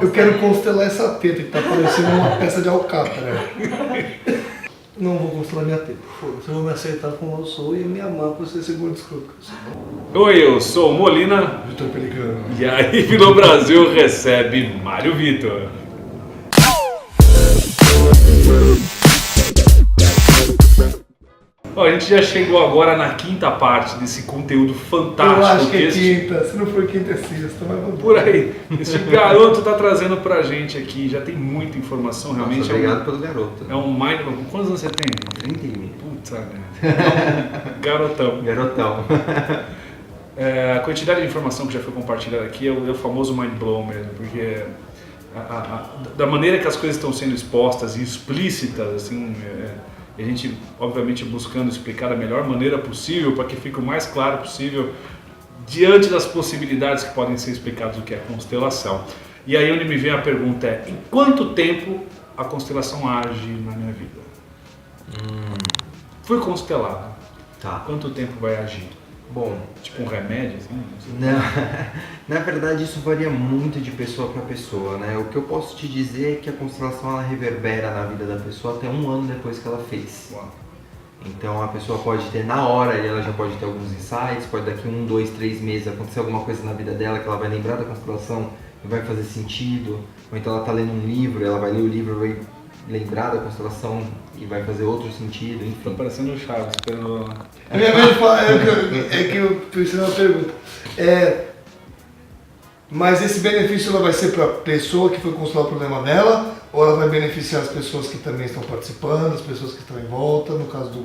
Eu quero constelar essa teta que tá parecendo uma peça de alcatra. Não vou constelar minha teta. Foda-se, eu vou me aceitar como eu sou e me amar por ser esse gordo escroto. Oi, eu sou o Molina. Vitor Pelicano. E aí no Brasil recebe Mário Vitor. Ó, a gente já chegou agora na quinta parte desse conteúdo fantástico. Eu acho que é quinta, se não for quinta é sexta, mas vamos. Por aí, esse garoto tá trazendo pra gente aqui, já tem muita informação, realmente. Nossa, obrigado pelo garoto. É um mind... Quantos anos você tem? 31. Puta merda. É um garotão. Garotão. A quantidade de informação que já foi compartilhada aqui é o famoso mind blow mesmo, porque da maneira que as coisas estão sendo expostas e explícitas, assim, a gente obviamente buscando explicar da melhor maneira possível para que fique o mais claro possível diante das possibilidades que podem ser explicadas do que é constelação. E aí onde me vem a pergunta é: em quanto tempo a constelação age na minha vida? Fui constelado. Tá. Quanto tempo vai agir? Bom, Tipo um remédio, assim? não, na verdade isso varia muito de pessoa para pessoa, né? O que eu posso te dizer é que a constelação ela reverbera na vida da pessoa até um ano depois que ela fez. Uau. Então a pessoa pode ter na hora, ela já pode ter alguns insights, pode daqui 1, 2, 3 meses acontecer alguma coisa na vida dela que ela vai lembrar da constelação e vai fazer sentido. Ou então ela está lendo um livro, ela vai ler o livro, vai lembrar da constelação e vai fazer outro sentido, Tô enfim. parecendo o Chaves, esperando... A minha mãe fala, é que eu tô ensinando uma pergunta. Mas esse benefício ela vai ser para a pessoa que foi constelar o problema dela, ou ela vai beneficiar as pessoas que também estão participando, as pessoas que estão em volta, no caso do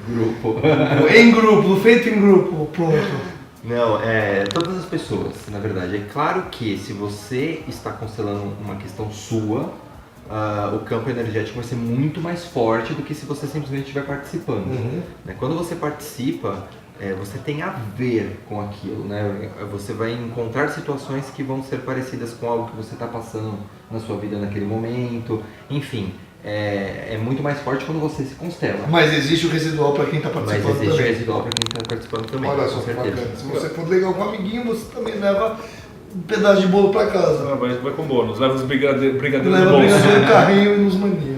grupo? Em grupo, feito em grupo, pronto. Não, todas as pessoas, na verdade. É claro que se você está constelando uma questão sua, o campo energético vai ser muito mais forte do que se você simplesmente estiver participando. Uhum. Né? Quando você participa, você tem a ver com aquilo, né? Você vai encontrar situações que vão ser parecidas com algo que você está passando na sua vida naquele momento, enfim. É muito mais forte quando você se constela. Mas existe o residual para quem está participando Mas existe o também. residual para quem está participando também. Olha só com que certeza. bacana. Se você for legal com um amiguinho, você também leva um pedaço de bolo para casa. Vai com bônus, leva os brigadeiros no Leva bolso. brigadeiro no carrinho e nos mania.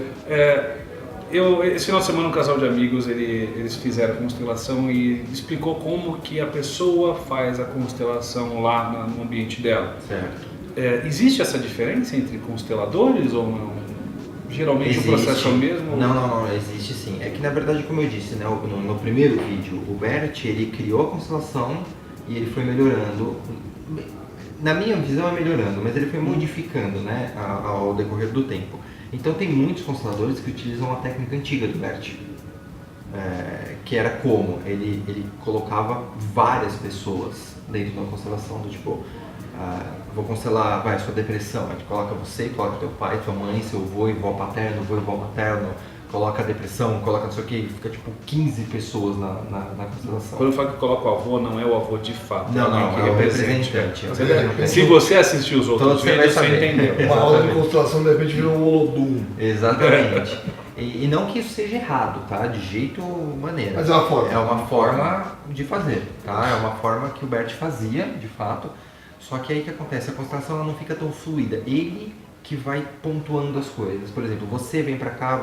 Esse final de semana um casal de amigos, eles fizeram a constelação e explicou como que a pessoa faz a constelação lá no ambiente dela. Certo. Existe essa diferença entre consteladores ou não? Geralmente Existe. o processo é o mesmo? Não, existe sim. É que na verdade, como eu disse, né, no primeiro vídeo, o Bert, ele criou a constelação e ele foi melhorando. Na minha visão é melhorando, mas ele foi modificando, né, ao decorrer do tempo. Então tem muitos consteladores que utilizam a técnica antiga do Bert, que era como? Ele colocava várias pessoas dentro de uma constelação, do tipo, vou constelar, sua depressão, a gente coloca você, coloca teu pai, tua mãe, seu avô e avó paterno, avô e avó materno, coloca a depressão, coloca não sei o que, fica tipo 15 pessoas na constelação. Quando eu falo que coloca o avô, não é o avô de fato. Não, alguém é o represente. representante. Se você assistiu os outros Todos você vídeos, vai você saber. entendeu. Uma aula de constelação de repente virou um Olodum. Exatamente. E não que isso seja errado, tá? De jeito maneira. Mas é uma forma. É uma forma de fazer, tá? É uma forma que o Bert fazia, de fato. Só que aí o que acontece? A constelação ela não fica tão fluida. Ele que vai pontuando as coisas. Por exemplo, você vem pra cá,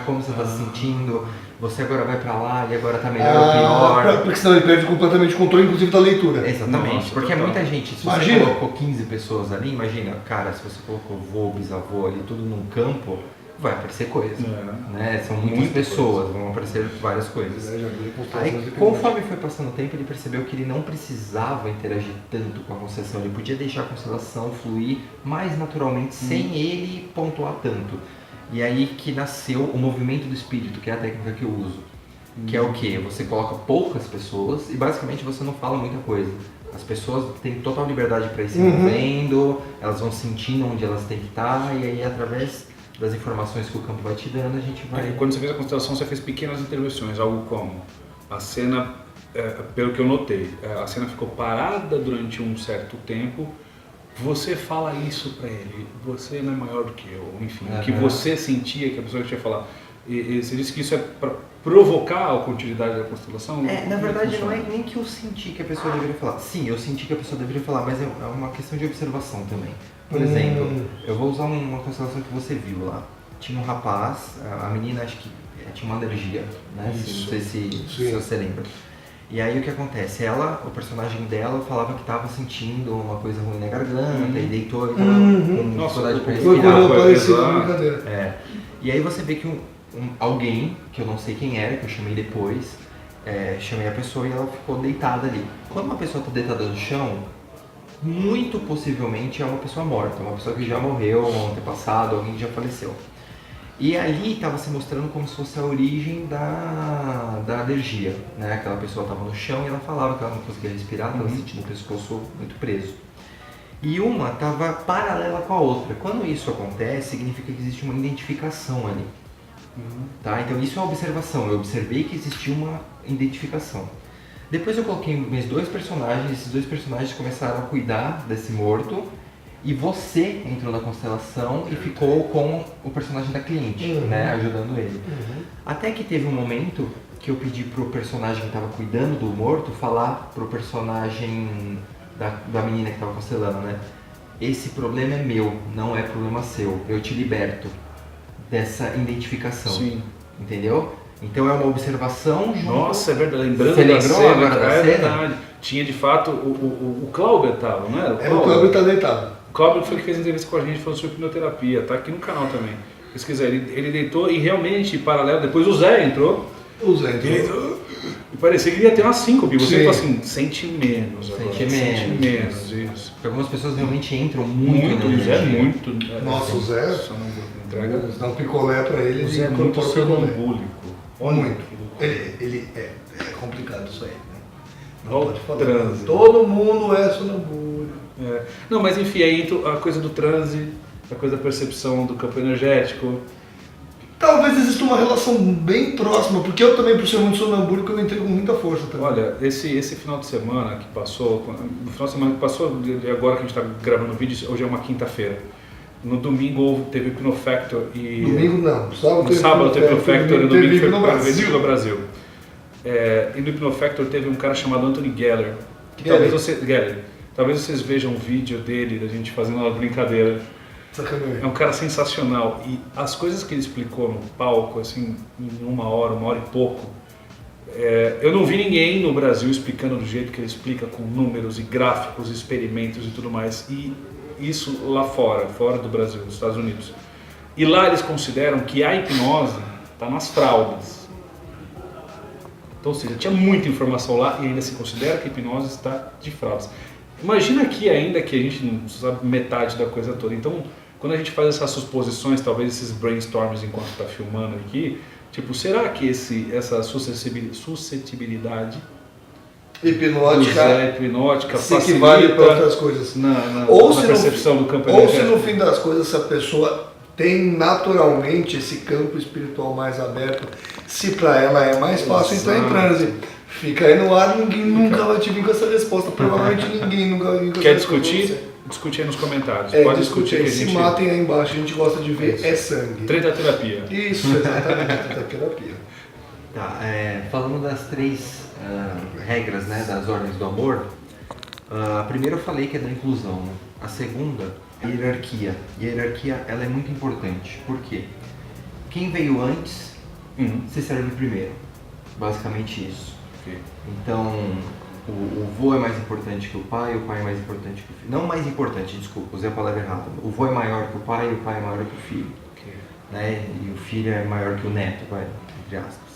como você tá se sentindo? Você agora vai pra lá e agora tá melhor ou pior? Porque senão ele perde completamente o controle, inclusive da leitura. Exatamente, Nossa, porque total. muita gente, se Imagina. você colocou 15 pessoas ali, imagina, cara, se você colocou avô, bisavô ali, tudo num campo, vai aparecer coisa, né? São muitas Muita pessoas, coisa. vão aparecer várias coisas. Já vi constelações Aí, independentes. conforme foi passando o tempo, ele percebeu que ele não precisava interagir tanto com a constelação, ele podia deixar a constelação fluir mais naturalmente, sem ele pontuar tanto. E aí que nasceu o movimento do espírito, que é a técnica que eu uso. Que é o quê? Você coloca poucas pessoas e basicamente você não fala muita coisa. As pessoas têm total liberdade para ir se movendo, elas vão sentindo onde elas têm que estar, e aí através das informações que o campo vai te dando, a gente vai... Aí, quando você fez a constelação, você fez pequenas intervenções, algo como a cena, pelo que eu notei, a cena ficou parada durante um certo tempo, você fala isso pra ele, você não é maior do que eu, enfim, o que você sentia que a pessoa tinha que falar. E você disse que isso é para provocar a continuidade da constelação? Na verdade não é funciona? nem que eu senti que a pessoa deveria falar. Sim, eu senti que a pessoa deveria falar, mas é uma questão de observação também. Por exemplo, eu vou usar uma constelação que você viu lá. Tinha um rapaz, a menina acho que tinha uma alergia, né? Isso. Não sei se você lembra. E aí o que acontece? O personagem dela falava que estava sentindo uma coisa ruim na garganta e deitou e tava com dificuldade para Foi quando respirar. eu apareci exato. na brincadeira. E aí você vê que alguém, que eu não sei quem era, que eu chamei depois, chamei a pessoa e ela ficou deitada ali. Quando uma pessoa está deitada no chão, muito possivelmente é uma pessoa morta, uma pessoa que já morreu, um antepassado, alguém que já faleceu. E ali estava se mostrando como se fosse a origem da alergia, né? Aquela pessoa estava no chão e ela falava que ela não conseguia respirar, estava sentindo o pescoço muito preso. E uma estava paralela com a outra. Quando isso acontece, significa que existe uma identificação ali. Tá? Então isso é observação, eu observei que existia uma identificação. Depois eu coloquei meus 2 personagens, esses 2 personagens começaram a cuidar desse morto. E você entrou na constelação e ficou com o personagem da cliente, né, ajudando ele. Até que teve um momento que eu pedi pro personagem que estava cuidando do morto falar pro personagem da menina que estava constelando, né? Esse problema é meu, não é problema seu. Eu te liberto dessa identificação. Sim. Entendeu? Então é uma observação junto... Nossa, é verdade. Lembrando Você da lembrou cena, agora da é cena? verdade. Tinha de fato o Cláudio tava, não era? O Cláudio tá deitado. O Cláudio foi que fez entrevista com a gente falando sobre hipnoterapia, tá aqui no canal também. Se quiser, ele deitou e realmente, em paralelo, depois o Zé entrou. O Zé Ele entrou. entrou. E parecia que ia ter uma síncope. Você Sim. falou assim, sente menos agora. Sente menos. Isso. Porque algumas pessoas realmente entram muito Muito, na o Zé é energia. muito. Nossa, o Zé- Só não entrega. Dá um picolé pra ele O e Zé é muito incorpora o picolé. sonambúlico. Olha Muito. que loucura. Ele é complicado isso aí, né? Não Olha pode o falar. transe. Todo mundo é sonambúlico. É. Não, mas enfim, aí entra a coisa do transe, a coisa da percepção do campo energético. Talvez exista uma relação bem próxima, porque eu também, por ser muito sonambúlico, eu entrei com muita força também. Olha, esse final de semana que passou, no final de semana que passou, de agora que a gente está gravando o vídeo, hoje é uma quinta-feira. No domingo teve o Hypnofactor e... Domingo não, No sábado teve o Hypnofactor e no domingo foi no para Brasil. no Brasil. E no Hypnofactor teve um cara chamado Anthony Geller, que Geller. talvez vocês vejam um vídeo dele, da gente fazendo uma brincadeira. Sacanagem. É um cara sensacional e as coisas que ele explicou no palco, assim, em uma hora e pouco, eu não vi ninguém no Brasil explicando do jeito que ele explica, com números e gráficos, experimentos e tudo mais. E isso lá fora do Brasil, nos Estados Unidos. E lá eles consideram que a hipnose está nas fraldas. Então, ou seja, tinha muita informação lá e ainda se considera que a hipnose está de fraldas. Imagina aqui ainda que a gente não sabe metade da coisa toda. Então, quando a gente faz essas suposições, talvez esses brainstorms enquanto está filmando aqui, tipo, será que essa suscetibilidade hipnótica se equivale para facilita outras coisas? na Ou se percepção do campo Ou se energético? no fim das coisas essa pessoa tem naturalmente esse campo espiritual mais aberto, se para ela é mais fácil entrar em Exato. transe. Fica aí no ar, ninguém nunca vai te vir com essa resposta. Provavelmente ninguém nunca vai vir com Quer essa resposta. discutir? Discute aí nos comentários. É, Pode discutir aí. que a Se gente... matem aí embaixo, a gente gosta de ver é sangue. Treta terapia. Isso, exatamente, da terapia. Tá, falando das 3 regras, né, das ordens do amor, a primeira eu falei que é da inclusão, né? A segunda, a hierarquia. E a hierarquia, ela é muito importante. Por quê? Quem veio antes, se serve primeiro. Basicamente isso. Ok. Então, o vô é mais importante que o pai é mais importante que o filho. Não mais importante, desculpa, usei a palavra errada. O vô é maior que o pai é maior que o filho. Ok. Né? E o filho é maior que o neto, entre aspas.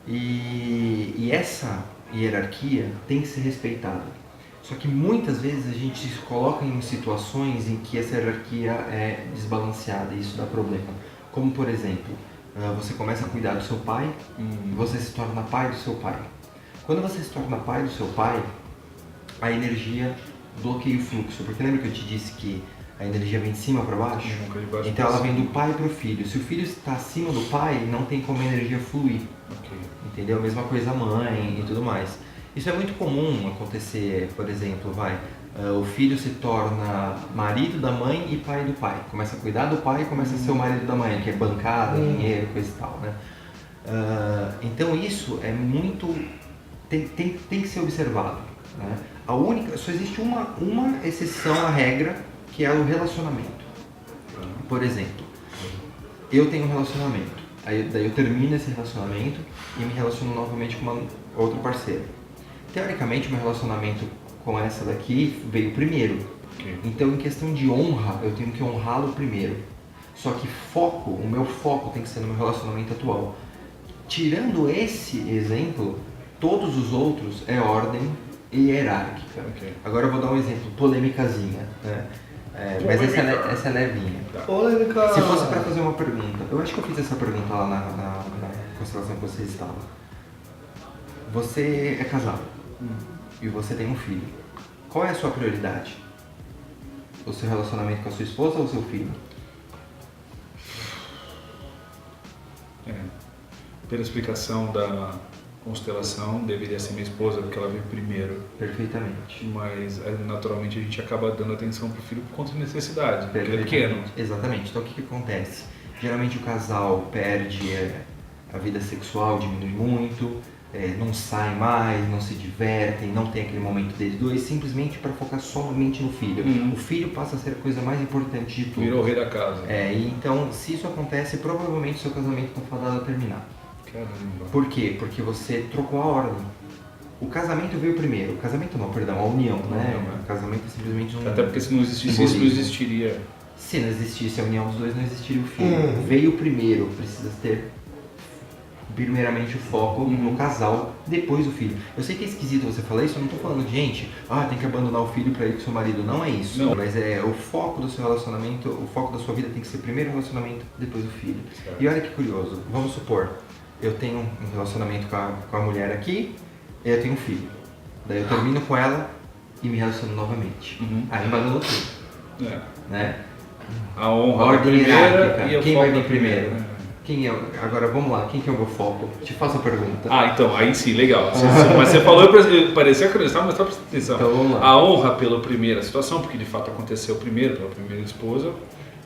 E essa hierarquia tem que ser respeitada. Só que muitas vezes a gente se coloca em situações em que essa hierarquia é desbalanceada e isso dá problema. Como, por exemplo, você começa a cuidar do seu pai e você se torna pai do seu pai. Quando você se torna pai do seu pai, a energia bloqueia o fluxo. Porque lembra que eu te disse que a energia vem de cima para baixo? Nunca de baixo Então pra ela vem cima. do pai para o filho. Se o filho está acima do pai, não tem como a energia fluir. Ok. Entendeu? Mesma coisa a mãe e tudo mais. Isso é muito comum acontecer, por exemplo, O filho se torna marido da mãe e pai do pai. Começa a cuidar do pai e começa a ser o marido da mãe, que é bancada, dinheiro, coisa e tal, né? Então isso é muito... Tem que ser observado, né? Só existe uma exceção à regra, que é o relacionamento. Por exemplo, eu tenho um relacionamento, daí eu termino esse relacionamento e me relaciono novamente com uma outra parceira. Teoricamente, meu relacionamento com essa daqui veio primeiro. Então, em questão de honra, eu tenho que honrá-lo primeiro. Só que o meu foco tem que ser no meu relacionamento atual. Tirando esse exemplo, todos os outros é ordem hierárquica. Agora eu vou dar um exemplo, polêmicazinha, né? Mas essa é levinha. Polêmica. Se fosse para fazer uma pergunta, eu acho que eu fiz essa pergunta lá na constelação que vocês estavam. Você é casado e você tem um filho. Qual é a sua prioridade? O seu relacionamento com a sua esposa ou o seu filho? Pela explicação da constelação, deveria ser minha esposa, porque ela veio primeiro. Perfeitamente. Mas, naturalmente, a gente acaba dando atenção pro filho por conta de necessidade, porque ele é pequeno. Exatamente. Então, o que acontece? Geralmente, o casal perde a vida sexual, diminui muito, não sai mais, não se divertem, não tem aquele momento deles dois, simplesmente para focar somente no filho. O filho passa a ser a coisa mais importante de tudo. Virou o rei da casa. E então, se isso acontece, provavelmente o seu casamento está fadado a terminar. Caramba. Por quê? Porque você trocou a ordem. O casamento veio primeiro. O casamento não, perdão, a união, né? O casamento é simplesmente um... Até porque se não existisse isso, não existiria. Se não existisse a união dos dois, não existiria o filho. Veio primeiro, precisa ter primeiramente o foco no casal, depois o filho. Eu sei que é esquisito você falar isso, eu não estou falando, gente, tem que abandonar o filho para ir com seu marido. Não é isso. Não. Mas o foco do seu relacionamento, o foco da sua vida tem que ser primeiro o relacionamento, depois o filho. Certo. E olha que curioso, vamos supor, eu tenho um relacionamento com a mulher aqui, e eu tenho um filho. Daí eu termino com ela e me relaciono novamente. Aí abandono tudo. Né? A honra Ordem da primeira hierárquica. e o Quem foco vai vir da primeiro? primeira. Agora vamos lá, quem que é o meu foco? Te faço a pergunta. Então, aí sim, legal. Mas você falou, parecia que eu estava, mas estava prestando atenção. Então vamos lá. A honra pela primeira situação, porque de fato aconteceu primeiro, pela primeira esposa,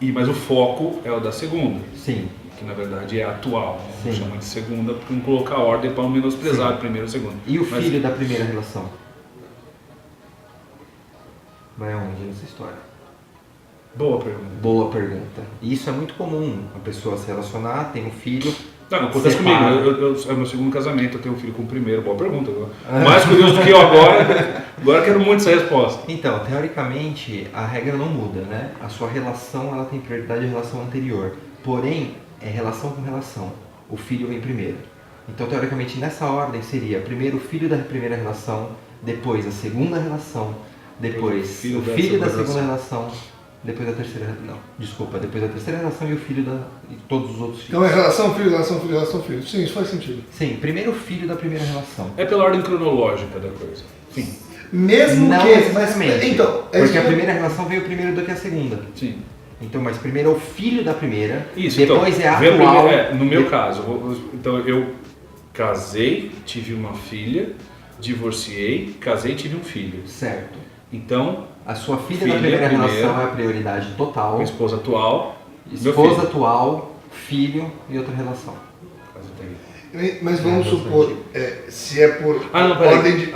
mas o foco é o da segunda. Sim. Que na verdade é a atual. Vamos Sim. chamar de segunda, porque não colocar ordem para não menosprezar o primeiro e o segundo. E o filho da primeira relação? Vai aonde nessa história? Boa pergunta. Boa pergunta. E isso é muito comum, a pessoa se relacionar, tem um filho... Não acontece separa. comigo. É o meu segundo casamento, eu tenho um filho com o primeiro. Boa pergunta. Mais curioso do que eu agora quero muito essa resposta. Então, teoricamente, a regra não muda, né? A sua relação, ela tem prioridade à relação anterior. Porém, é relação com relação. O filho vem primeiro. Então, teoricamente, nessa ordem seria primeiro o filho da primeira relação, depois a segunda relação, depois o filho da segunda relação, depois da terceira... Não, desculpa. Depois da terceira relação e o filho e todos os outros filhos. Então é relação, filho, relação, filho, relação, filho. Sim, isso faz sentido. Sim, primeiro o filho da primeira relação. É pela ordem cronológica da coisa. Sim. Mesmo Não que... necessariamente. Então, Porque a primeira relação veio primeiro do que a segunda. Sim. Então, mas primeiro é o filho da primeira, Isso, depois então, é a vem a atual... primeira- no meu caso, então eu casei, tive uma filha, divorciei, casei e tive um filho. Certo. Então, A sua filha Filha da primeira primeiro. relação é a prioridade total. minha esposa atual, meu Esposa filho. atual, filho e outra relação. Caso tenha. Mas vamos É, supor, se é por Não, peraí. ordem de...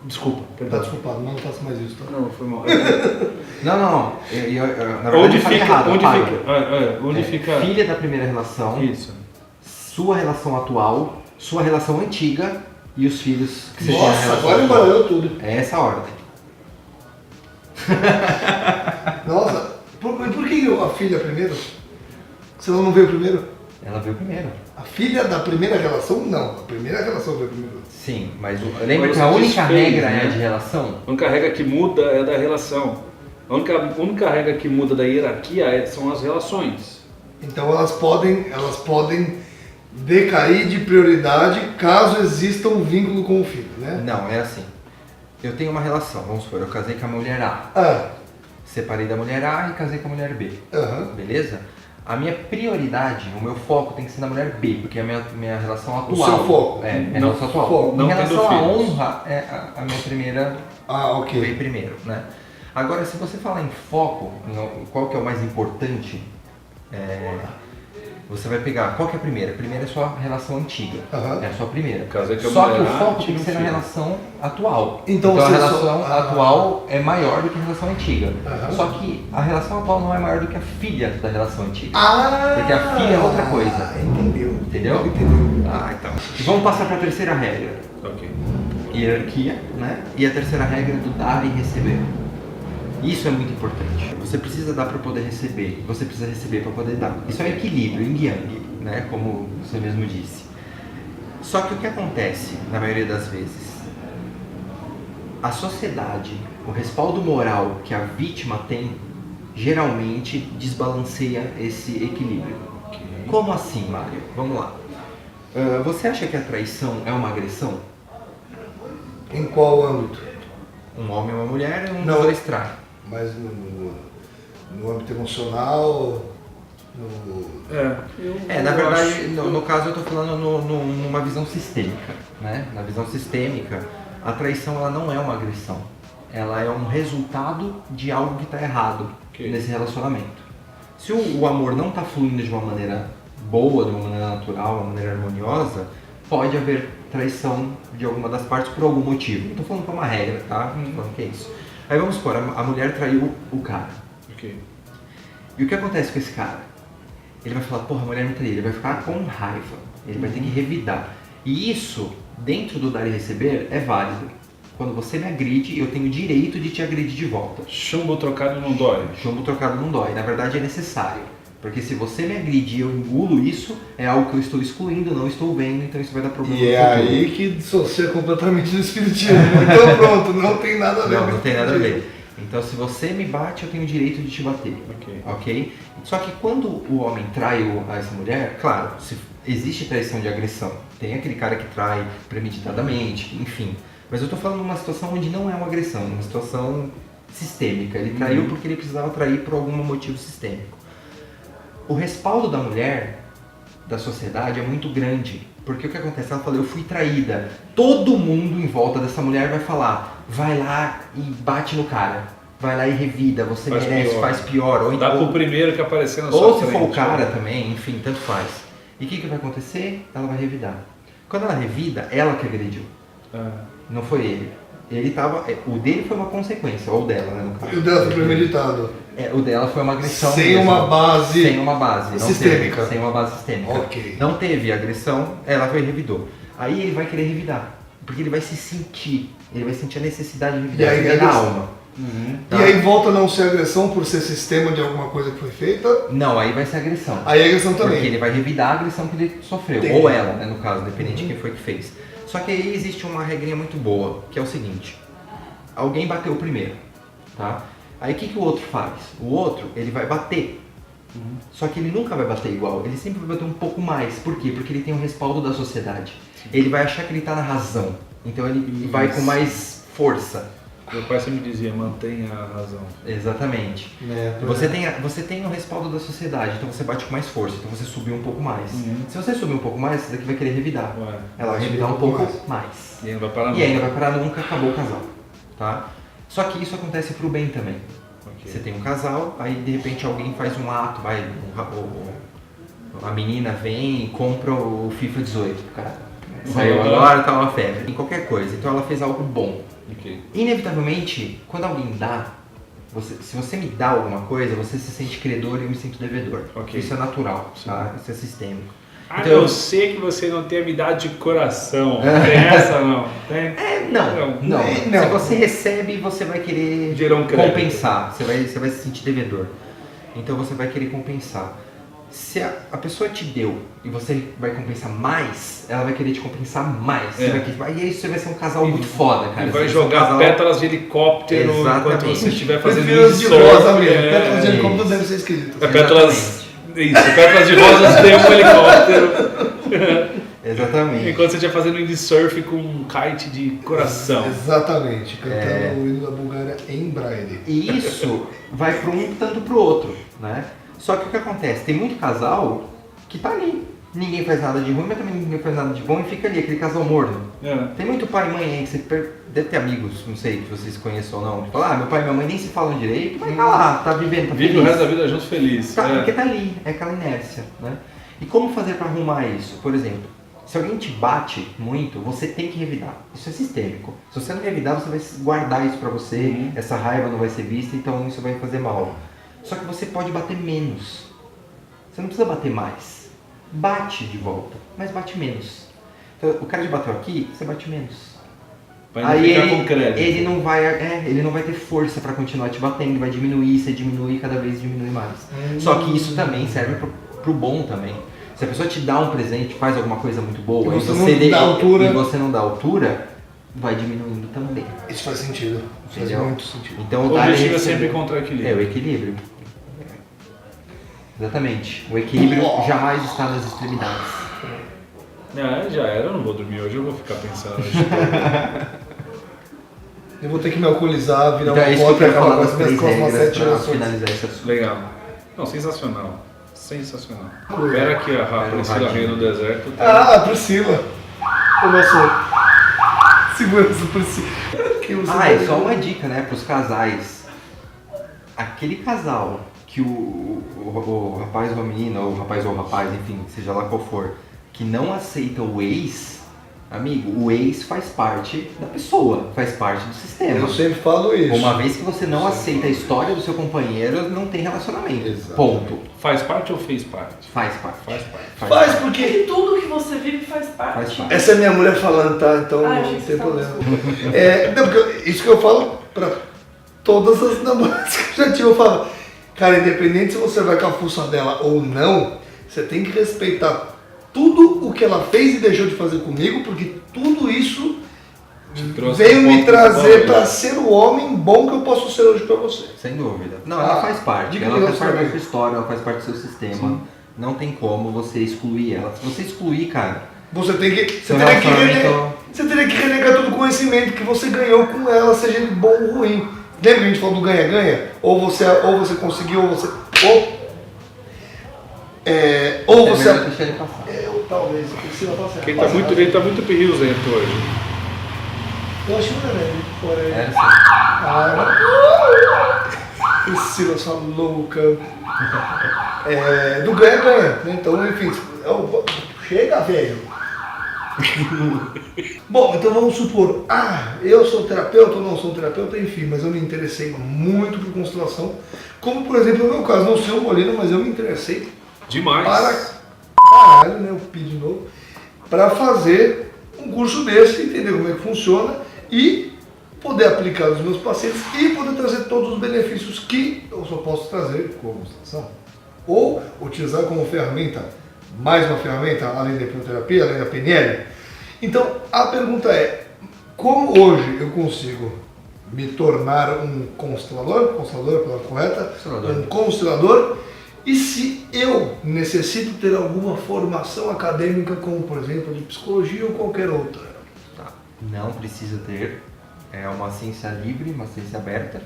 Desculpa, Tá perdão. desculpado, não faça mais isso, tá? Não, foi mal. Não. Na verdade, Onde eu falei fica? errado, Onde apaga. fica? Onde É, fica? Filha da primeira relação, Isso. sua relação atual, sua relação antiga e os filhos que você tem na Nossa, relação agora atual. embaralhou tudo. É essa a ordem. Nossa, por que a filha primeiro? Se ela não veio primeiro? Ela veio primeiro. A filha da primeira relação, não. A primeira relação veio primeiro. Sim, mas lembra Mas que a você única desfez, regra né? é a de relação? A única regra que muda é da relação. A única regra que muda da hierarquia são as relações. Então elas podem decair de prioridade caso exista um vínculo com o filho, né? Não, é assim. Eu tenho uma relação, vamos supor, eu casei com a mulher A. Separei da mulher A e casei com a mulher B. Beleza? A minha prioridade, o meu foco tem que ser na mulher B, porque é a minha relação atual. seu foco. É, minha Não, relação atual. foco. Não Em relação tendo à filhos. honra, é a minha primeira Ah, ok. Veio primeiro, né? Agora, se você falar em foco, qual que é o mais importante, você vai pegar, qual que é a primeira? A primeira é a sua relação antiga, Aham. é a sua primeira. Caso é que a Só que o mulher foco tinha tem que um ser na filho. relação atual. Então a você relação só- atual é maior do que a relação antiga. Aham. Só que a relação atual não é maior do que a filha da relação antiga. Ah! Porque a filha é outra coisa. Entendeu. Entendeu? Entendeu. Ah, então. E vamos passar para a terceira regra. Ok. Hierarquia, né? E a terceira regra é do dar e receber. Isso é muito importante. Você precisa dar para poder receber, você precisa receber para poder dar. Isso é um equilíbrio, yin yang, né? Como você mesmo disse. Só que o que acontece, na maioria das vezes, a sociedade, o respaldo moral que a vítima tem, geralmente desbalanceia esse equilíbrio. Como assim, Mário? Vamos lá. Você acha que a traição é uma agressão? Em qual âmbito? Um homem e uma mulher, Não. dos dois traem. Mas no âmbito emocional, Na verdade, no caso eu estou falando numa visão sistêmica, né? Na visão sistêmica, a traição ela não é uma agressão, ela é um resultado de algo que está errado nesse relacionamento. Se o amor não está fluindo de uma maneira boa, de uma maneira natural, uma maneira harmoniosa, pode haver traição de alguma das partes por algum motivo. Não estou falando que é uma regra, tá? Não tô falando que é isso. Aí vamos supor, a mulher traiu o cara. Ok. E o que acontece com esse cara? Ele vai falar, porra, a mulher me traiu, ele vai ficar com raiva, ele vai ter que revidar. E isso, dentro do dar e receber, é válido. Quando você me agride, eu tenho o direito de te agredir de volta. Chumbo trocado não dói. Chumbo trocado não dói, na verdade é necessário. Porque se você me agride e eu engulo isso, é algo que eu estou excluindo, não estou vendo, então isso vai dar problema e no é futuro. aí que dissocia completamente do espiritismo. Então pronto, não tem nada a ver. Não tem nada a ver. Então se você me bate, eu tenho o direito de te bater. Ok? Só que quando o homem trai essa mulher, claro, se existe traição de agressão. Tem aquele cara que trai premeditadamente, enfim. Mas eu estou falando de uma situação onde não é uma agressão, uma situação sistêmica. Ele traiu porque ele precisava trair por algum motivo sistêmico. O respaldo da mulher, da sociedade, é muito grande. Porque o que acontece? Ela fala, eu fui traída. Todo mundo em volta dessa mulher vai falar, vai lá e bate no cara. Vai lá e revida, você Faz merece, pior. faz pior. Dá pro primeiro que aparecer na sua Ou se frente. for o cara também, enfim, tanto faz. E o que vai acontecer? Ela vai revidar. Quando ela revida, ela que agrediu. Não foi ele. Ele tava. O dele foi uma consequência, ou dela, né, no caso. E o dela foi premeditado. O dela foi uma agressão. Sem mesmo. uma base Sem uma base. Não sistêmica. Teve, sem uma base sistêmica. Ok. Não teve agressão, ela foi e revidou. Aí ele vai querer revidar. Porque ele vai se sentir. Ele vai sentir a necessidade de revidar. E aí, Ele na agressão. alma. Tá? E aí volta a não ser agressão por ser sistema de alguma coisa que foi feita. Não, aí vai ser agressão. Aí é agressão também. Porque ele vai revidar a agressão que ele sofreu. Entendi. Ou ela, né, no caso, dependente de quem foi que fez. Só que aí existe uma regrinha muito boa, que é o seguinte. Alguém bateu primeiro, tá? Aí o que o outro faz? O outro, ele vai bater. Só que ele nunca vai bater igual, ele sempre vai bater um pouco mais. Por quê? Porque ele tem um respaldo da sociedade. Ele vai achar que ele tá na razão. Então ele vai com mais força. Meu pai sempre dizia, mantenha a razão. Exatamente. Você tem o respaldo da sociedade, então você bate com mais força, então você subiu um pouco mais. Se você subir um pouco mais, você daqui vai querer revidar. Ela vai revidar um pouco mais. E aí não vai parar E aí não vai parar nunca, acabou o casal. Tá? Só que isso acontece pro bem também. Você tem um casal, aí de repente alguém faz um ato, a menina vem e compra o FIFA 18 pro cara. Saiu agora, tá uma febre. Em qualquer coisa. Então ela fez algo bom. Inevitavelmente, quando alguém dá, se você me dá alguma coisa, você se sente credor e eu me sinto devedor. Isso é natural, tá? Isso é sistêmico. Então, eu sei que você não tem habilidade de coração. Tem essa não? Tem? Não. Se você recebe, você vai querer compensar. Você vai se sentir devedor. Então você vai querer compensar. Se a pessoa te deu e você vai compensar mais, ela vai querer te compensar mais. E aí você vai ser um casal muito foda, cara. E vai jogar pétalas de helicóptero enquanto você estiver fazendo Pétalas de rosa mesmo. Pétalas de helicóptero deve ser esquisito. Pétalas de rosas tem um helicóptero. Exatamente. Enquanto você estiver fazendo windsurf com um kite de coração. Exatamente. Cantando o hino da Bulgária em braille. E isso vai para um tanto pro outro, né? Só que o que acontece? Tem muito casal que tá ali. ninguém faz nada de ruim, mas também ninguém faz nada de bom e fica ali, aquele casal morno. Tem muito pai e mãe aí que você deve ter amigos, não sei, que vocês conheçam ou não, que falam, meu pai e minha mãe nem se falam direito, mas tá lá, tá vivendo, tá Vive feliz. o resto da vida junto feliz. Tá, porque tá ali, é aquela inércia, né? E como fazer pra arrumar isso? Por exemplo, se alguém te bate muito, você tem que revidar. Isso é sistêmico. Se você não revidar, você vai guardar isso pra você, essa raiva não vai ser vista, então isso vai fazer mal. Só que você pode bater menos. Você não precisa bater mais. Bate de volta, mas bate menos. Então, o cara te bateu aqui, você bate menos. Pra ainda ficar com crédito. Ele não vai ter força pra continuar te batendo, ele vai diminuir, você diminui, cada vez diminui mais. Só que isso também serve pro bom também. Se a pessoa te dá um presente, faz alguma coisa muito boa, e você não dá altura, vai diminuindo também. Isso faz sentido. Faz muito sentido. Então, O objetivo é sempre encontrar equilíbrio. É, o equilíbrio. Exatamente. O equilíbrio jamais está nas extremidades. Já era, eu não vou dormir hoje, eu vou ficar pensando. Eu vou ter que me alcoolizar, virar Então, uma é isso que eu foto e quero falar acabar com das as minhas 3 próximas regras 7 para gerações. finalizar esse assunto. Legal. Não, sensacional. Sensacional. Espera que a Priscila Rei no deserto. Ah, a Priscila. O nosso segurança Priscila. É só uma dica, né, pros casais. Aquele casal que o rapaz ou a menina, ou o rapaz ou o rapaz, enfim, seja lá qual for, que não aceita o ex, amigo, o ex faz parte da pessoa, faz parte do sistema. Eu sempre falo isso. Uma vez que você não aceita a história do seu companheiro, não tem relacionamento. Exato. Ponto. Faz parte ou fez parte? Faz parte. Faz parte. Faz porque... E tudo que você vive faz parte. Faz parte. Essa é minha mulher falando, tá? Então Ah, não achei que tem você problema. tava Não, porque isso que eu falo pra todas as namoradas que eu já tive. Eu falo, cara, independente se você vai com a fuça dela ou não, você tem que respeitar tudo o que ela fez e deixou de fazer comigo, porque tudo isso veio me trazer pra ser o homem bom que eu posso ser hoje pra você. Sem dúvida. Não, ela faz parte. de Ela faz parte da relacionamento. sua história, ela faz parte do seu sistema. Sim. Não tem como você excluir ela. Se você excluir, cara, Você tem que. Seu relacionamento- Você teria que renegar todo o conhecimento que você ganhou com ela, seja ele bom ou ruim. Lembra que a gente falou do ganha-ganha? Ou você conseguiu, ou você. Ou você. melhor deixar ele passar. Eu talvez, eu preciso passar. Ele tá muito pirrilzento hoje. Eu acho que não é, fora aí. É, sim. Priscila, sua louca. Do ganha-ganha, né? Então, enfim, chega, velho. Bom, então vamos supor, eu sou terapeuta ou não sou terapeuta, enfim, mas eu me interessei muito por constelação. Como, por exemplo, no meu caso, não sou Molina, mas eu me interessei Demais. para caralho, né? Eu pedi de novo, para fazer um curso desse, entender como é que funciona e poder aplicar nos meus pacientes e poder trazer todos os benefícios que eu só posso trazer com a constelação. Ou utilizar como ferramenta, mais uma ferramenta, além da hipnoterapia, além da PNL. Então, a pergunta é, como hoje eu consigo me tornar um constelador, constelador pela correta, Constelador. um constelador, e se eu necessito ter alguma formação acadêmica, como por exemplo de psicologia ou qualquer outra? Tá. Não precisa ter. É uma ciência livre, uma ciência aberta.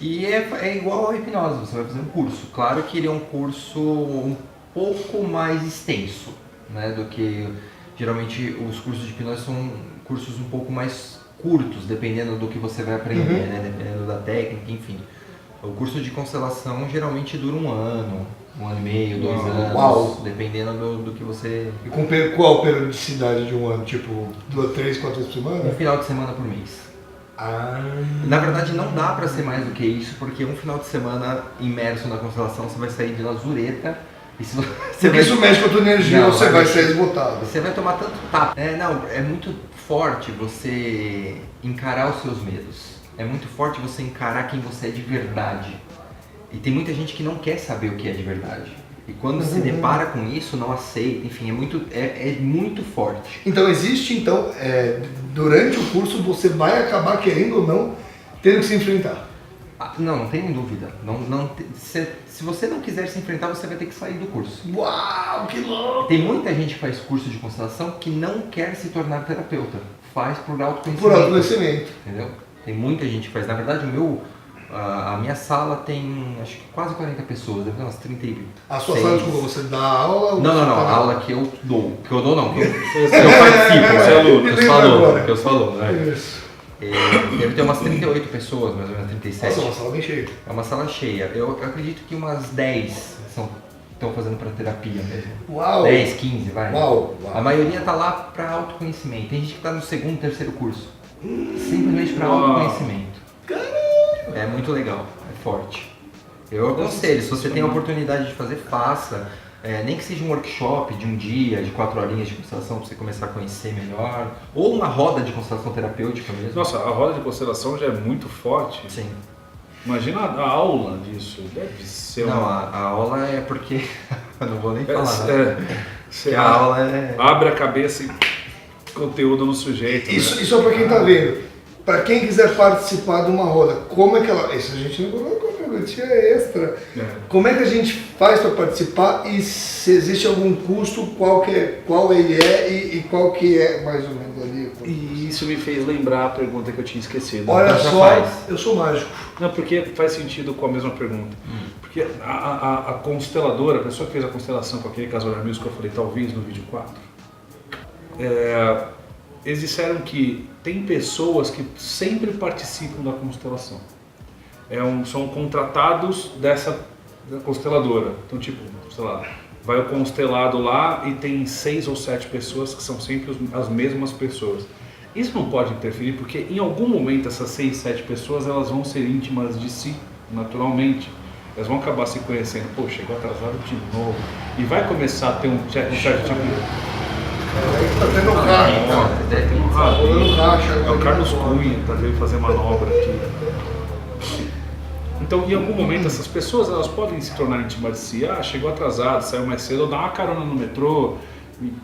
E é igual à hipnose, você vai fazer um curso. Claro que ele é um curso um pouco mais extenso, né, do que geralmente os cursos de hipnose são cursos um pouco mais curtos, dependendo do que você vai aprender, né, dependendo da técnica, enfim. O curso de constelação geralmente dura 1 ano, 1 ano e meio, 2 anos, Uau. dependendo do que você... E com qual periodicidade de um ano? Tipo, 2, 3, 4 vezes por semana? Um final de semana por mês. Na verdade não dá pra ser mais do que isso, porque um final de semana imerso na constelação você vai sair de lazureta e se você Porque vai... isso mexe com a tua energia, Não, você vai vai ser esgotado. Você vai tomar tanto tapa. É muito forte você encarar os seus medos. É muito forte você encarar quem você é de verdade. E tem muita gente que não quer saber o que é de verdade. E quando se depara com isso, não aceita. Enfim, é muito forte. Então existe, durante o curso você vai acabar querendo ou não tendo que se enfrentar. Não tem dúvida. Se você não quiser se enfrentar, você vai ter que sair do curso. Uau, que louco! Tem muita gente que faz curso de constelação que não quer se tornar terapeuta. Faz por autoconhecimento. Por autoconhecimento. Entendeu? Tem muita gente que faz. Na verdade, A minha sala tem, acho que quase 40 pessoas, deve ter umas 30 e... A sua sala, desculpa, você dá aula? Ou Não, você não, tá a na- aula que eu dou. Que eu dou não, que eu participo. Você é aluno. Que eu sou aluno, que eu sou aluno, né? Isso. Deve ter umas 38 pessoas, mais ou menos, 37. Nossa, uma sala bem cheia. É uma sala cheia. Eu acredito que umas 10 estão fazendo para terapia mesmo. Uau! 10, 15, vai. Uau! A maioria tá lá para autoconhecimento. Tem gente que tá no segundo, terceiro curso. Simplesmente para Uau. autoconhecimento. É muito legal, é forte. Eu aconselho, se você tem a oportunidade de fazer, faça. Nem que seja um workshop de um dia, de 4 horinhas de constelação para você começar a conhecer melhor. Ou uma roda de constelação terapêutica mesmo. Nossa, a roda de constelação já é muito forte. Sim. Imagina a aula disso. Deve ser Não, uma... a aula é porque... eu não vou nem falar. Você Que a aula é... abre a cabeça e conteúdo no sujeito. Isso é para quem tá vendo. Para quem quiser participar de uma roda, como é que ela... Isso a gente não colocou, perguntinha extra. É. Como é que a gente faz para participar e se existe algum custo, qual ele é e qual que é mais ou menos ali? E isso me fez lembrar a pergunta que eu tinha esquecido. Olha Então já só, faz. eu sou mágico. Não, porque faz sentido com a mesma pergunta. Porque a consteladora, a pessoa que fez a constelação com aquele casal de amigos que eu falei, talvez no vídeo 4, eles disseram que tem pessoas que sempre participam da constelação. São contratados da consteladora. Então, tipo, sei lá, vai o constelado lá e tem 6 ou 7 pessoas que são sempre as mesmas pessoas. Isso não pode interferir porque em algum momento essas 6, 7 pessoas elas vão ser íntimas de si, naturalmente. Elas vão acabar se conhecendo. Pô, chegou atrasado de novo. E vai começar a ter um certo tipo de... Tá tendo racha, tá? Tá rolando racha. É o Carlos Cunha, tá veio fazer manobra aqui. Então, em algum momento, essas pessoas elas podem se tornar íntimas de si. Ah, chegou atrasado, saiu mais cedo, ou dá uma carona no metrô.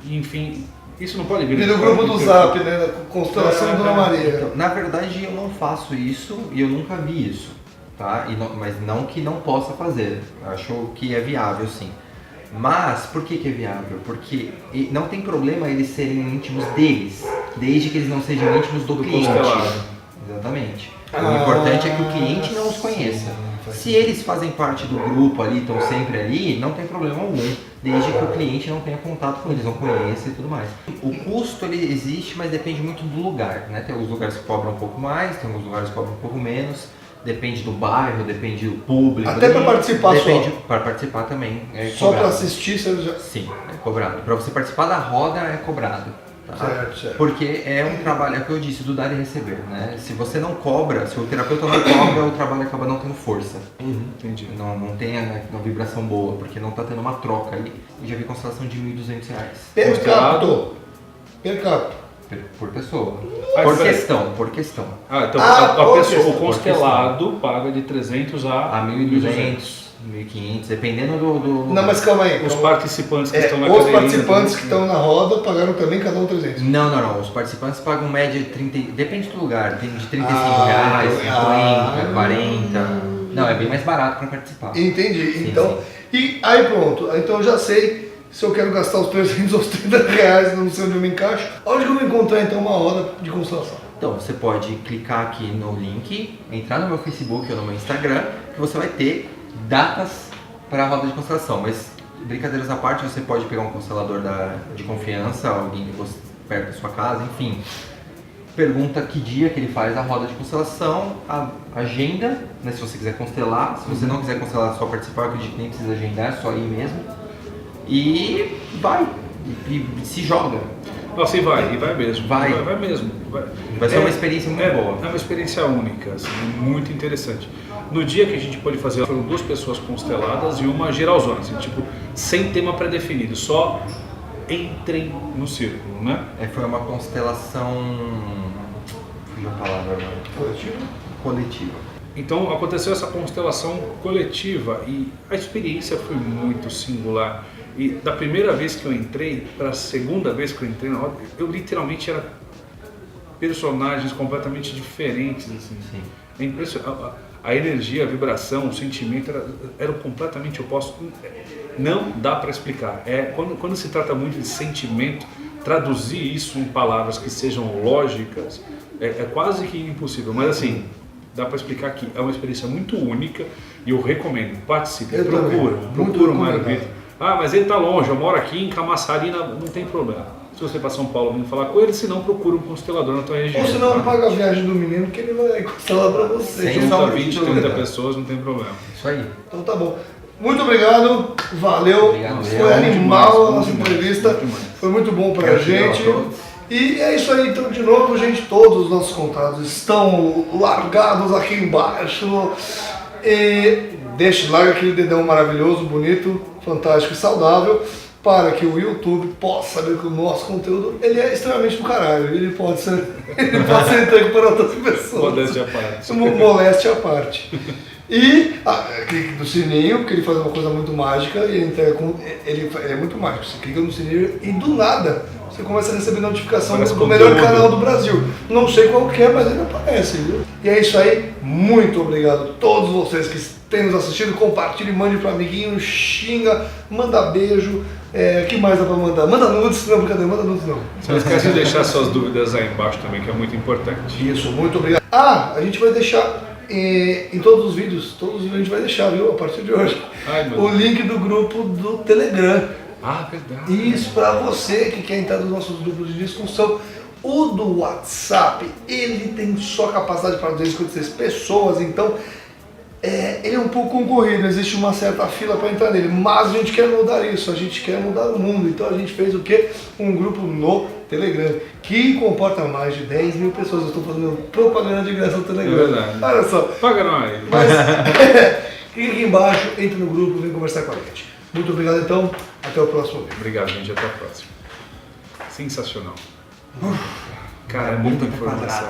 Enfim, isso não pode vir. E no grupo do Zap, né? Da Constelação Dona Maria. Então, na verdade, eu não faço isso e eu nunca vi isso, tá? Mas não que não possa fazer. Acho que é viável, sim. Mas por que é viável? Porque não tem problema eles serem íntimos deles, desde que eles não sejam íntimos do cliente. constelado. Exatamente. O importante é que o cliente não os conheça. Se eles fazem parte do grupo ali, estão sempre ali, não tem problema algum, desde que o cliente não tenha contato com eles, não conheça e tudo mais. O custo ele existe, mas depende muito do lugar, né? Tem alguns lugares que cobram um pouco mais, tem alguns lugares que cobram um pouco menos. Depende do bairro, depende do público. Até para participar depende, só. Para participar também é Só cobrado. para assistir, você já... Sim, é cobrado. Para você participar da roda é cobrado. Tá? Certo. Porque é um trabalho, é o que eu disse, do dar e receber. Né? Se você não cobra, se o terapeuta não cobra, o trabalho acaba não tendo força. Entendi. Não tem uma vibração boa, porque não está tendo uma troca ali. Eu já vi constelação de R$ 1.200 Per Considerado? capita. Per capita. por pessoa. Ah, Por peraí. questão. Ah, então Ah, a por pessoa, questão, o constelado paga de 300 A a 1.200, 1.500, dependendo do... Não, mas calma aí. Os calma. participantes que estão na Os cadeirinha participantes que também. estão na roda pagaram também cada um 300. Não. Os participantes pagam média de 30... Depende do lugar. Tem de R$ 35, Ah, 50, 40... Não, é bem mais barato para participar. Entendi. Sim, Então, e aí pronto. Então eu já sei se eu quero gastar os 300 ou os 30 reais, não sei onde eu me encaixo. Onde que eu vou encontrar então uma roda de constelação? Então, você pode clicar aqui no link, entrar no meu Facebook ou no meu Instagram, que você vai ter datas para a roda de constelação. Mas, brincadeiras à parte, você pode pegar um constelador de confiança, alguém que você perto da sua casa, enfim. Pergunta que dia que ele faz a roda de constelação, a agenda, né, se você quiser constelar. Se você não quiser constelar, só participar, eu acredito que nem precisa agendar, é só ir mesmo. E vai, e se joga. Nossa, e vai mesmo. Vai. Vai mesmo. Vai ser uma experiência muito boa. É uma experiência única, assim, muito interessante. No dia que a gente pôde fazer, foram 2 pessoas consteladas e uma geralzona, assim, tipo, sem tema pré-definido, só entrem no círculo, né? Foi uma constelação... Fugiu a palavra agora. Coletivo? Coletiva. Então aconteceu essa constelação coletiva e a experiência foi muito singular. E da primeira vez que eu entrei para a segunda vez que eu entrei na roda, eu literalmente era personagens completamente diferentes, assim. Sim. É impressionante. A energia, a vibração, o sentimento eram completamente opostos. Não dá para explicar. Quando se trata muito de sentimento, traduzir isso em palavras que sejam lógicas é quase que impossível. Mas assim, dá para explicar aqui. É uma experiência muito única e eu recomendo. Participe, Eu também. Muito procura o Mário recomendado. Vitor. Ah, mas ele tá longe, eu moro aqui em Camaçari, não tem problema. Se você para São Paulo vindo falar com ele, se não, procura um constelador na tua região. Ou se não, tá? paga a viagem do menino que ele vai constelar pra você. Sem Junta sombra 20, de 30 dúvida. pessoas, não tem problema. Isso aí. Então tá bom. Muito obrigado, valeu. Obrigado. Foi Bom animal demais, a bom nossa demais, entrevista. bom demais. Foi muito bom pra Gratidão gente. a todos. E é isso aí, então, de novo, gente, todos os nossos contatos estão largados aqui embaixo. E larga aquele dedão maravilhoso, bonito, fantástico e saudável, para que o YouTube possa saber que o nosso conteúdo ele é extremamente do caralho. Ele pode ser entregue para outras pessoas. Modéstia à parte. Moléstia à parte. E clique no sininho, porque ele faz uma coisa muito mágica e ele entrega ele é muito mágico. Você clica no sininho e do nada você começa a receber notificação Parece do melhor conteúdo. canal do Brasil. Não sei qual que é, mas ele aparece, viu? E é isso aí. Muito obrigado a todos vocês que têm nos assistido. Compartilhe, mande para amiguinho, xinga, manda beijo. Que mais dá pra mandar? Manda nudes, não, brincadeira, manda nudes não. Não esquece de deixar suas dúvidas aí embaixo também, que é muito importante. Isso, muito obrigado. A gente vai deixar em todos os vídeos a gente vai deixar, viu, a partir de hoje, Ai, meu o Deus. link do grupo do Telegram. Ah, verdade. Isso para você que quer entrar nos nossos grupos de discussão. O do WhatsApp, ele tem só capacidade para 256 pessoas, então ele é um pouco concorrido, existe uma certa fila para entrar nele, mas a gente quer mudar isso, a gente quer mudar o mundo, então a gente fez o quê? Um grupo no Telegram, que comporta mais de 10 mil pessoas. Eu estou fazendo propaganda de graça no Telegram. É verdade. Olha só. Paga nós. Mas clique aqui embaixo, entre no grupo, vem conversar com a gente. Muito obrigado então, até o próximo vídeo. Obrigado, gente. Até a próxima. Sensacional. Cara, é muita informação.